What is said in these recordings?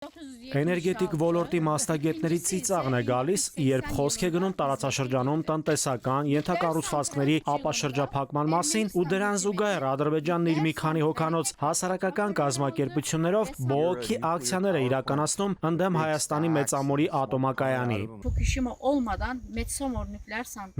Էներգետիկ ոլորտի մասնագետների ծիծաղն է գալիս, երբ խոսք է գնում տարածաշրջանում տնտեսական, ենթակառուցվածքների ապաշրջափակման մասին ու դրան զուգահեռ Ադրբեջանն իր մի քանի հոգանոց հասարակական կազմակերպություններով բողոքի ակցիաներ է իրականացնում ընդդեմ Հայաստանի Մեծամորի ատոմակայանի։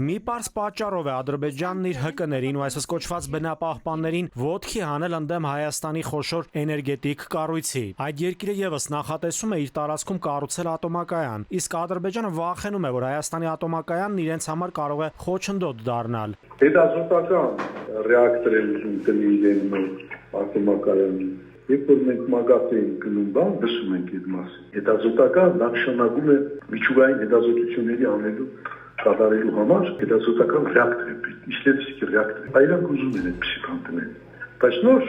Մի պարզ պատճառով է Ադրբեջանն իր ՀԿ-ներին ու այսպես կոչված բնապահպաններին ոտքի հանել ընդդեմ Հայաստանի խոշոր էներգետիկ կառույցի։ Այդ երկիրը ևս նախատեսում է իր տարածքում կառուցել ատոմակայան, իսկ Ադրբեջանը վախենում է, որ Հայաստանի ատոմակայանն իրենց համար կարող է խոչընդոտ դառնալ։ Հետազոտական ռեակտոր է ուզում կլինեն ատոմակայանի։ Երբ որ մենք մագազին ենք գնում բան, դասում ենք այդ մասին։ Հետազոտական նշանակում է միջուկային հետազոտությունների անելու կատարելու համար հետազոտական ռեակտոր է, իսլեվսկի ռեակտոր է։ Այլանք ուզում են այդպիսի բան դնել։ Բայց նոր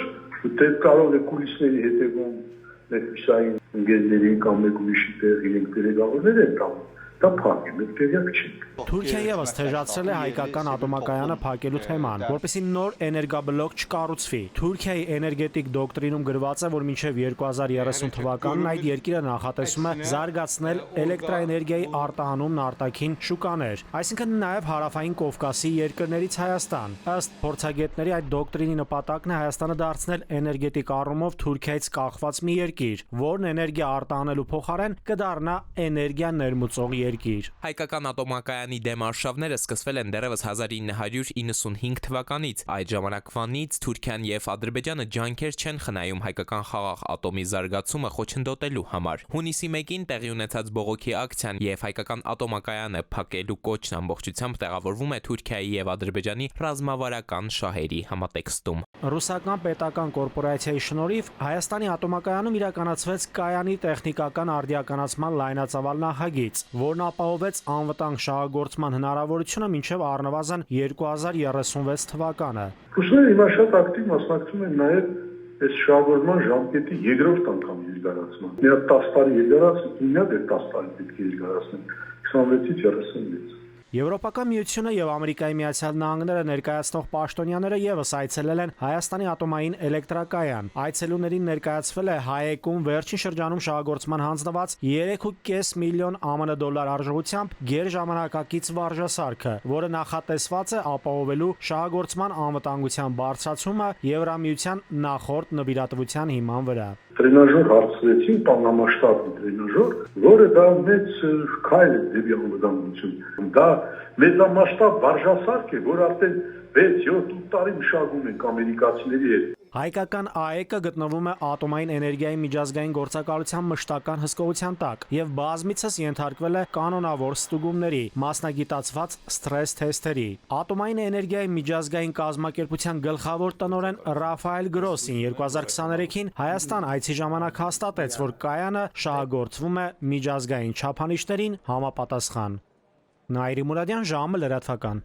դե կարող է կուլիսների հետևում ներքուսային ընկերների կամ մեկ ուրիշի տեղ իրենք դերակատարներ են տանում։ Դա փակ է, մենք տեղյակ չենք։ Թուրքիան ևս թեժացրել է հայկական ատոմակայանը փակելու թեման, որպեսզի նոր էներգաբլոկ չկառուցվի։ Թուրքիայի էներգետիկ դոկտրինում գրված է, որ մինչև 2030 թվականն այդ երկիրը նախատեսում է զարգացնել էլեկտրաէներգիայի արտահանումն արտաքին շուկաներ, այսինքն նաև հարավային Կովկասի երկրներից Հայաստան։ Ըստ փորձագետների այդ դոկտրինի նպատակն է Հայաստանը դարձնել էներգետիկ առումով Թուրքիայից կախված մի երկիր, որն էներգիա արտահանելու փոխարեն կդառնա էներգիա ներմուծող երկիր։ Հայկական ատոմակայանի դեմ արշավները սկսվել են դեռևս 1995 թվականից։ Այդ ժամանակվանից Թուրքիան եւ Ադրբեջանը ջանքեր չեն խնայում հայկական խաղաղ ատոմի զարգացումը խոչընդոտելու համար։ Հունիսի 1-ին տեղի ունեցած բողոքի ակցիան եւ հայկական ատոմակայանը փակելու կոչն ամբողջությամբ տեղավորվում է Թուրքիայի եւ Ադրբեջանի ռազմավարական շահերի համատեքստում։ Ռուսական պետական կորպորացիայի շնորհիվ Հայաստանի ատոմակայանում իրականացվեց կայանի տեխնիկական արդիականացման լայնածավալ նախագիծ, որն ապահովեց անվտանգ շահագործման հնարավորությունը մինչև առնվազն 2036 թվականը։ Ռուսները հիմա շատ ակտիվ մասնակցում են նաև այս շահագործման ժամկետի երկրորդ անգամ երկարացման։ Նրա 10 տարի երկարացումը, 9 տարի պետք է երկարացնեն, 26-ից 36։ Եվրոպական միությունը եւ Ամերիկայի Միացյալ Նահանգները ներկայացնող պաշտոնյաները ևս այցելել են Հայաստանի ատոմային էլեկտրակայան։ Այցելուներին ներկայացվել է ՀԱԵԿ-ում վերջին շրջանում շահագործման հանձնված 3.5 միլիոն ԱՄՆ դոլար արժողությամբ գերժամանակակից վարժասարքը, որը նախատեսված է ապահովելու շահագործման անվտանգության բարձրացումը Եվրամիության նախորդ նվիրատվության հիման վրա։ Տրենաժոր հարցրեցին, բանամասշտաբ տրենաժոր, որը դա մեծ քայլ է դեպի անվտանգություն։ Դա մեծամասշտաբ վարժասարք է, որ արդեն 6-7 տարի մշակում ենք ամերիկացիների հետ։ Հայկական ԱԷԿ-ը գտնվում է ատոմային էներգիայի միջազգային գործակալության մշտական հսկողության տակ եւ բազմիցս ենթարկվել է կանոնավոր ստուգումների, մասնագիտացված սթրես թեստերի։ Ատոմային էներգիայի միջազգային կազմակերպության գլխավոր տնօրեն Ռաֆայել Գրոսին 2023-ին Հայաստան այցի ժամանակ հաստատեց, որ կայանը շահագործվում է միջազգային չափանիշներին համապատասխան։ Նաիրի Մուրադյան, ժամը լրատվական։